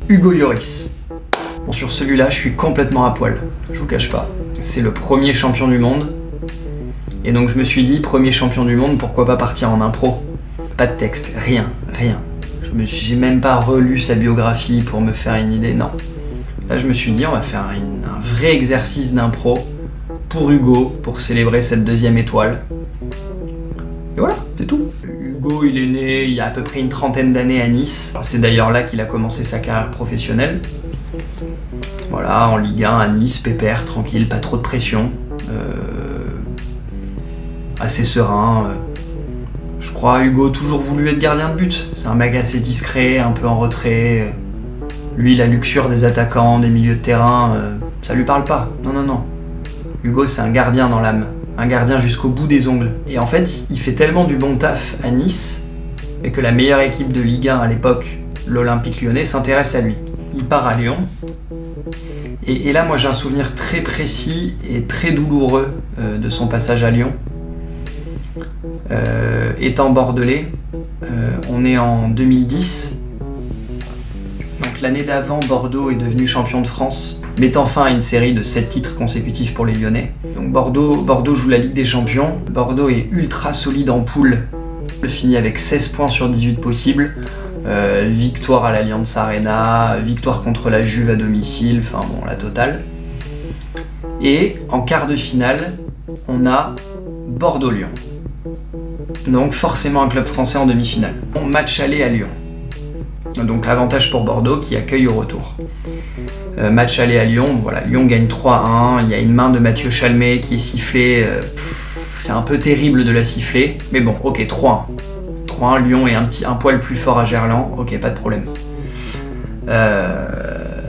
Hugo Lloris. Bon, sur celui-là, je suis complètement à poil, je vous cache pas. C'est le premier champion du monde. Et donc je me suis dit, premier champion du monde, pourquoi pas partir en impro? Pas de texte, rien. J'ai même pas relu sa biographie pour me faire une idée, non. Là je me suis dit, on va faire un vrai exercice d'impro pour Hugo, pour célébrer cette deuxième étoile. Et voilà, c'est tout. Hugo, il est né il y a à peu près une trentaine d'années à Nice. C'est d'ailleurs là qu'il a commencé sa carrière professionnelle. Voilà, en Ligue 1 à Nice, pépère, tranquille, pas trop de pression. Assez serein. Je crois Hugo toujours voulu être gardien de but. C'est un mec assez discret, un peu en retrait. Lui, la luxure des attaquants, des milieux de terrain, ça lui parle pas. Non. Hugo, c'est un gardien dans l'âme. Un gardien jusqu'au bout des ongles. Et en fait, il fait tellement du bon taf à Nice, mais que la meilleure équipe de Ligue 1 à l'époque, l'Olympique Lyonnais, s'intéresse à lui. Il part à Lyon. Et là, moi, j'ai un souvenir très précis et très douloureux de son passage à Lyon. Étant bordelais, on est en 2010. Donc l'année d'avant, Bordeaux est devenu champion de France, mettant fin à une série de 7 titres consécutifs pour les Lyonnais. Donc Bordeaux joue la Ligue des Champions. Bordeaux est ultra solide en poule. Il finit avec 16 points sur 18 possibles. Victoire à l'Allianz Arena, victoire contre la Juve à domicile, enfin bon, la totale. Et en quart de finale, on a Bordeaux-Lyon. Donc forcément un club français en demi-finale. Match aller à Lyon. Donc avantage pour Bordeaux qui accueille au retour. Match aller à Lyon, voilà, Lyon gagne 3-1, il y a une main de Mathieu Chalmet qui est sifflée. C'est un peu terrible de la siffler, mais bon, ok, 3-1. 3-1, Lyon est un poil plus fort à Gerland, ok, pas de problème.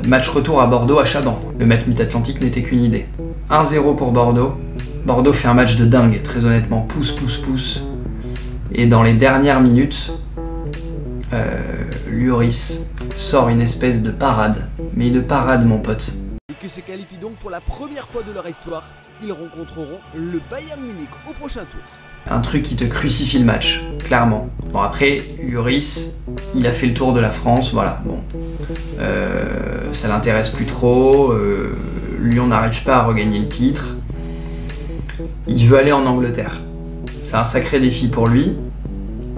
Match retour à Bordeaux à Chaban. Le match Mid-Atlantique n'était qu'une idée. 1-0 pour Bordeaux. Bordeaux fait un match de dingue, très honnêtement, pousse. Et dans les dernières minutes, Lloris sort une espèce de parade. Mais une parade, mon pote. Et que se qualifient donc pour la première fois de leur histoire. Ils rencontreront le Bayern Munich au prochain tour. Un truc qui te crucifie le match, clairement. Bon après, Lloris, il a fait le tour de la France, voilà, bon. Ça l'intéresse plus trop, Lyon n'arrive pas à regagner le titre. Il veut aller en Angleterre. C'est un sacré défi pour lui.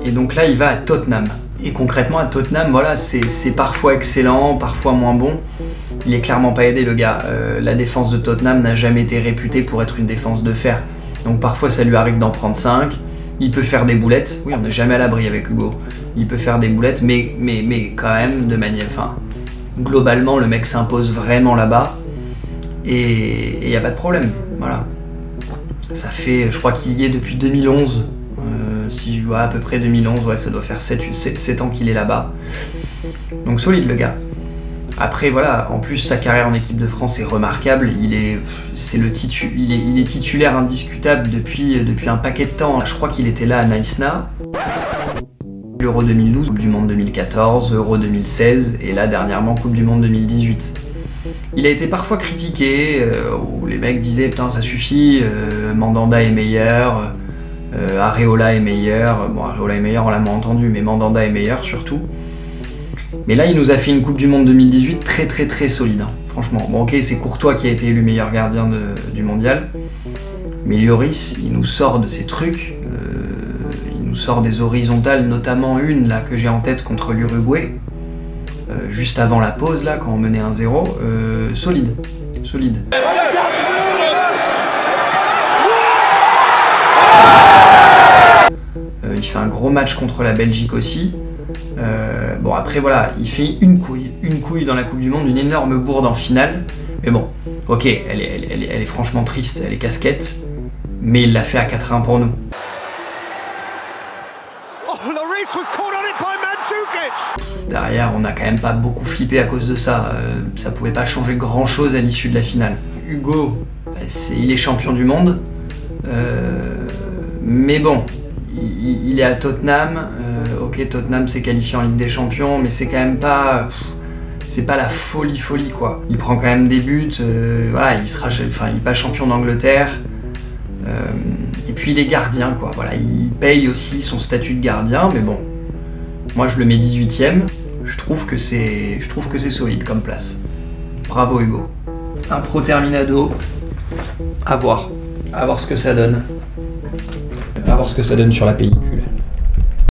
Et donc là, il va à Tottenham. Et concrètement, à Tottenham, voilà, c'est parfois excellent, parfois moins bon. Il est clairement pas aidé, le gars. La défense de Tottenham n'a jamais été réputée pour être une défense de fer. Donc parfois, ça lui arrive d'en prendre 5. Il peut faire des boulettes. Oui, on n'est jamais à l'abri avec Hugo. Il peut faire des boulettes, mais quand même, de manière... Enfin, globalement, le mec s'impose vraiment là-bas. Et il n'y a pas de problème, voilà. Ça fait, je crois qu'il y est depuis 2011. À peu près 2011, ouais, ça doit faire 7 ans qu'il est là-bas. Donc solide le gars. Après voilà, en plus sa carrière en équipe de France est remarquable. Il est titulaire indiscutable depuis un paquet de temps. Je crois qu'il était là à Naïsna. L'Euro 2012, Coupe du Monde 2014, Euro 2016 et là dernièrement Coupe du Monde 2018. Il a été parfois critiqué, où les mecs disaient putain ça suffit, Mandanda est meilleur. Areola est meilleur, bon Areola est meilleur, on l'a moins entendu, mais Mandanda est meilleur surtout. Mais là il nous a fait une Coupe du Monde 2018 très solide, hein, franchement. Bon ok, c'est Courtois qui a été élu meilleur gardien du mondial, mais Lloris il nous sort de ces trucs, il nous sort des horizontales, notamment une là que j'ai en tête contre l'Uruguay, juste avant la pause là, quand on menait 1-0, solide. Il fait un gros match contre la Belgique aussi. Bon après voilà, il fait une couille dans la Coupe du Monde, une énorme bourde en finale. Mais bon, ok, elle est franchement triste, elle est casquette. Mais il l'a fait à 4-1 pour nous. Derrière, on n'a quand même pas beaucoup flippé à cause de ça. Ça pouvait pas changer grand chose à l'issue de la finale. Hugo, il est champion du monde. Mais bon, il est à Tottenham. Ok, Tottenham s'est qualifié en Ligue des Champions, mais c'est quand même pas... c'est pas la folie quoi. Il prend quand même des buts, voilà, il passe champion d'Angleterre. Et puis il est gardien quoi, voilà, il paye aussi son statut de gardien, mais bon, Moi je le mets 18ème, je trouve que c'est solide comme place. Bravo Hugo. Un Pro Terminado, à voir ce que ça donne. À voir ce que ça donne sur la pellicule.